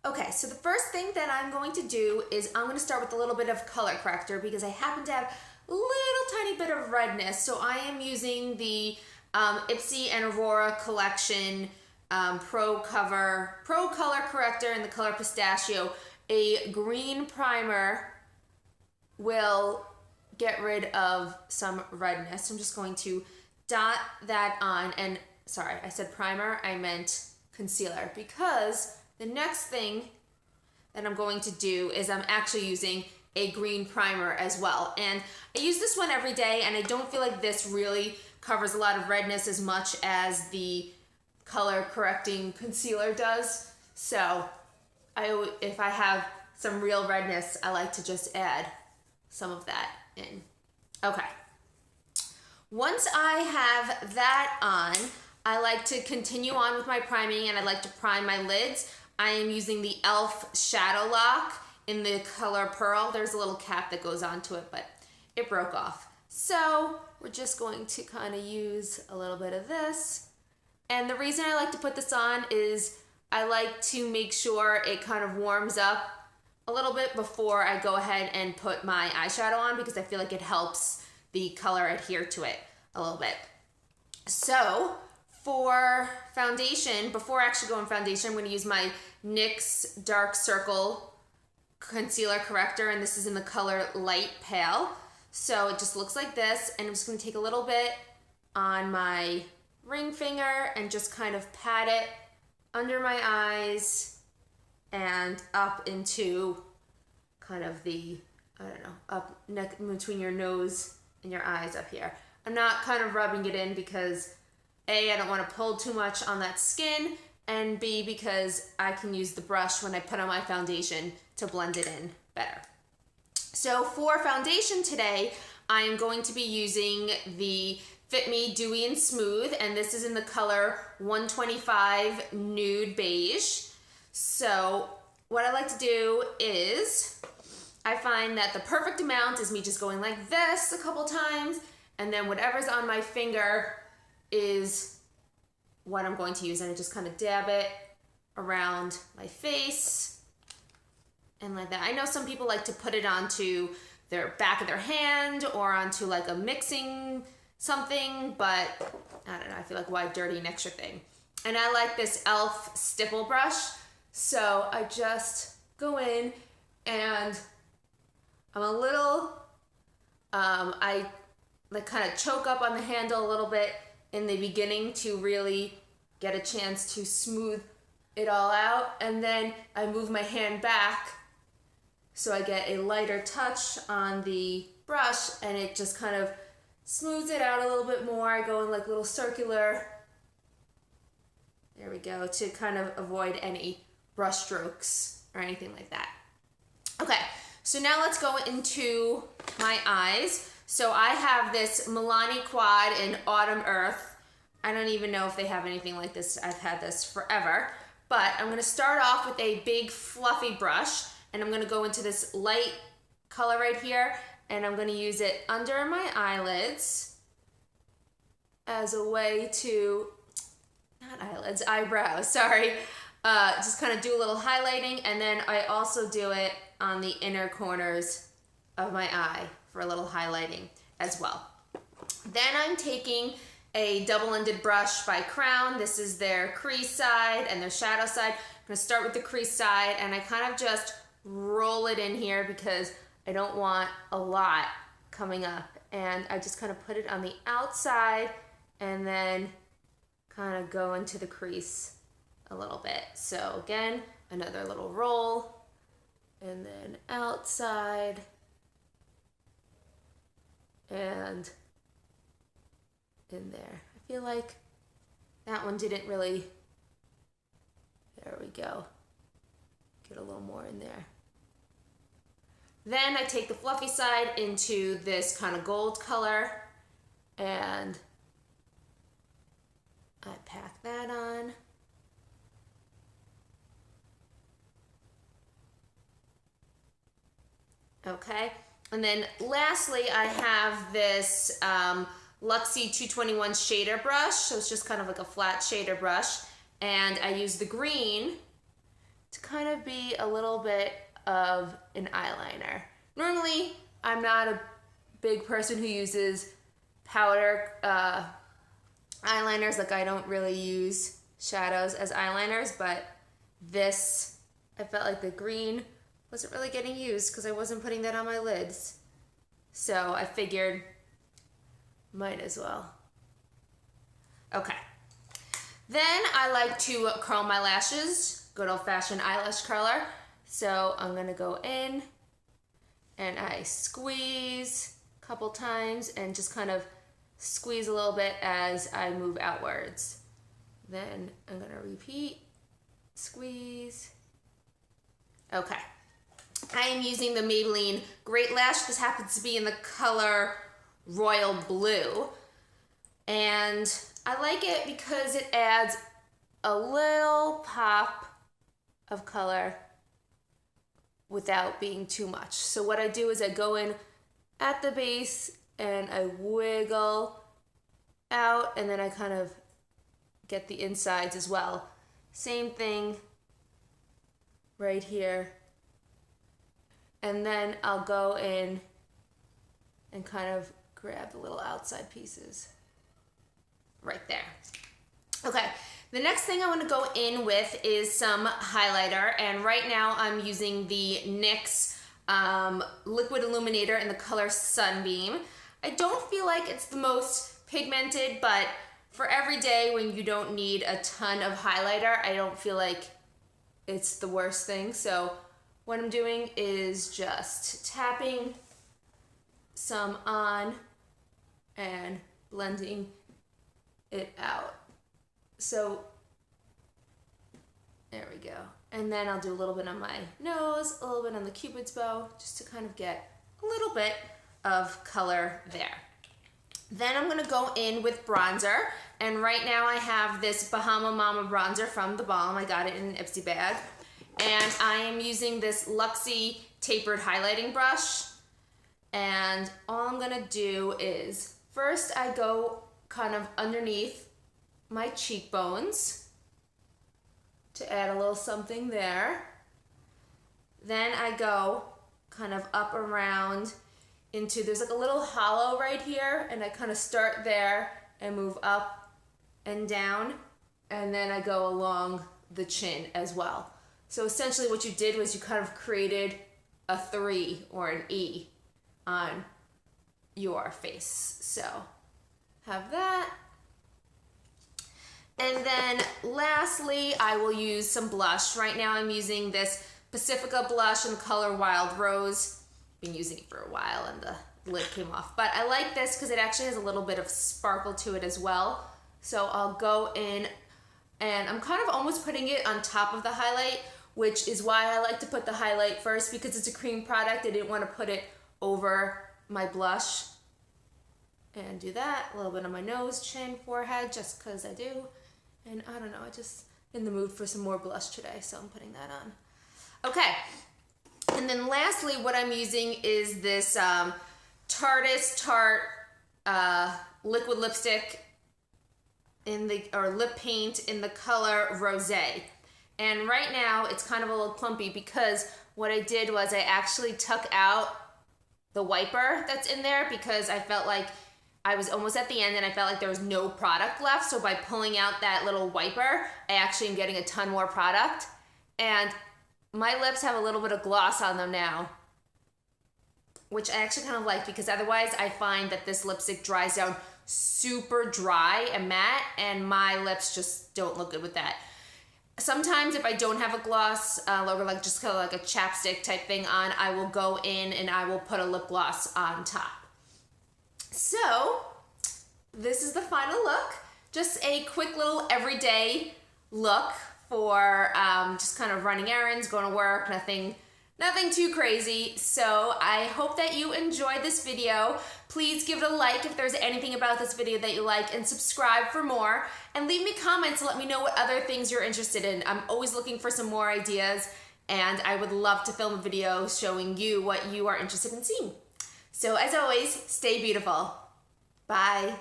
Okay, so the first thing that I'm going to do is I'm going to start with a little bit of color corrector because I happen to have a little tiny bit of redness. So I am using the Ipsy and Aurora collection Pro Color Corrector in the color Pistachio. A green primer will get rid of some redness. I'm just going to dot that on, and sorry, I said primer, I meant concealer, because the next thing that I'm going to do is I'm actually using a green primer as well. And I use this one every day, and I don't feel like this really covers a lot of redness as much as the color correcting concealer does. So if I have some real redness, I like to just add some of that in. Okay. Once I have that on, I like to continue on with my priming, and I like to prime my lids. I am using the e.l.f. Shadow Lock in the color Pearl. There's a little cap that goes onto it, but it broke off. So we're just going to kind of use a little bit of this. And the reason I like to put this on is I like to make sure it kind of warms up a little bit before I go ahead and put my eyeshadow on, because I feel like it helps the color adhere to it a little bit. So for foundation, before I actually go in foundation, I'm going to use my NYX Dark Circle Concealer Corrector, and this is in the color Light Pale. So it just looks like this, and I'm just going to take a little bit on my ring finger and just kind of pat it under my eyes and up into kind of the, I don't know, up neck between your nose and your eyes up here. I'm not kind of rubbing it in because A, I don't want to pull too much on that skin, and B, because I can use the brush when I put on my foundation to blend it in better. So for foundation today, I am going to be using the Fit Me Dewy and Smooth, and this is in the color 125 Nude Beige. So what I like to do is I find that the perfect amount is me just going like this a couple times, and then whatever's on my finger is what I'm going to use, and I just kind of dab it around my face and like that. I know some people like to put it onto their back of their hand or onto like a mixing something, but I don't know, I feel like why dirty an extra thing. And I like this e.l.f. stipple brush, so I just go in and I'm a little, I like kind of choke up on the handle a little bit in the beginning to really get a chance to smooth it all out, and then I move my hand back so I get a lighter touch on the brush, and it just kind of smooths it out a little bit more. I go in like little circular, there we go, to kind of avoid any brush strokes or anything like that. Okay, so now let's go into my eyes. So I have this Milani Quad in Autumn Earth. I don't even know if they have anything like this. I've had this forever. But I'm going to start off with a big fluffy brush, and I'm going to go into this light color right here, and I'm going to use it under my eyelids as a way to, not eyelids, eyebrows, sorry. Just kind of do a little highlighting, and then I also do it on the inner corners of my eye for a little highlighting as well. Then I'm taking a double-ended brush by Crown. This is their crease side and their shadow side. I'm going to start with the crease side, and I kind of just roll it in here because I don't want a lot coming up. And I just kind of put it on the outside and then kind of go into the crease a little bit. So again, another little roll, and then outside and in there. I feel like that one didn't really, there we go, get a little more in there. Then I take the fluffy side into this kind of gold color, and I pack that on. Okay, and then lastly I have this Luxie 221 shader brush, so it's just kind of like a flat shader brush, and I use the green to kind of be a little bit of an eyeliner. Normally, I'm not a big person who uses powder eyeliners. Like, I don't really use shadows as eyeliners, but this, I felt like the green wasn't really getting used because I wasn't putting that on my lids. So I figured might as well. Okay. Then I like to curl my lashes, good old-fashioned eyelash curler. So I'm gonna go in and I squeeze a couple times and just kind of squeeze a little bit as I move outwards. Then I'm gonna repeat, squeeze. Okay. I am using the Maybelline Great Lash. This happens to be in the color Royal Blue. And I like it because it adds a little pop of color without being too much. So what I do is I go in at the base and I wiggle out, and then I kind of get the insides as well. Same thing right here. And then I'll go in and kind of grab the little outside pieces right there. Okay, the next thing I want to go in with is some highlighter, and right now I'm using the NYX Liquid Illuminator in the color Sunbeam. I don't feel like it's the most pigmented, but for every day when you don't need a ton of highlighter, I don't feel like it's the worst thing. So what I'm doing is just tapping some on and blending it out. So there we go. And then I'll do a little bit on my nose, a little bit on the Cupid's bow, just to kind of get a little bit of color there. Then I'm gonna go in with bronzer. And right now I have this Bahama Mama bronzer from The Balm. I got it in an Ipsy bag. And I am using this Luxie tapered highlighting brush. And all I'm gonna do is, first I go kind of underneath my cheekbones to add a little something there. Then I go kind of up around into, there's like a little hollow right here, and I kind of start there and move up and down, and then I go along the chin as well. So essentially what you did was you kind of created a 3 or an E on your face. So have that. And then lastly, I will use some blush. Right now I'm using this Pacifica blush in the color Wild Rose. Been using it for a while and the lid came off. But I like this because it actually has a little bit of sparkle to it as well. So I'll go in and I'm kind of almost putting it on top of the highlight, which is why I like to put the highlight first, because it's a cream product. I didn't want to put it over my blush. And do that, a little bit on my nose, chin, forehead, just because I do. And I don't know, I just in the mood for some more blush today, so I'm putting that on. Okay, and then lastly, what I'm using is this Tarte liquid lipstick or lip paint in the color Rosé. And right now, it's kind of a little clumpy because what I did was I actually took out the wiper that's in there because I felt like I was almost at the end and I felt like there was no product left. So by pulling out that little wiper, I actually am getting a ton more product. And my lips have a little bit of gloss on them now, which I actually kind of like, because otherwise I find that this lipstick dries down super dry and matte, and my lips just don't look good with that. Sometimes if I don't have a gloss, or like just kind of like a chapstick type thing on, I will go in and I will put a lip gloss on top. So this is the final look. Just a quick little everyday look for just kind of running errands, going to work, nothing too crazy. So I hope that you enjoyed this video. Please give it a like if there's anything about this video that you like, and subscribe for more, and leave me comments to let me know what other things you're interested in. I'm always looking for some more ideas, and I would love to film a video showing you what you are interested in seeing. So as always, stay beautiful. Bye.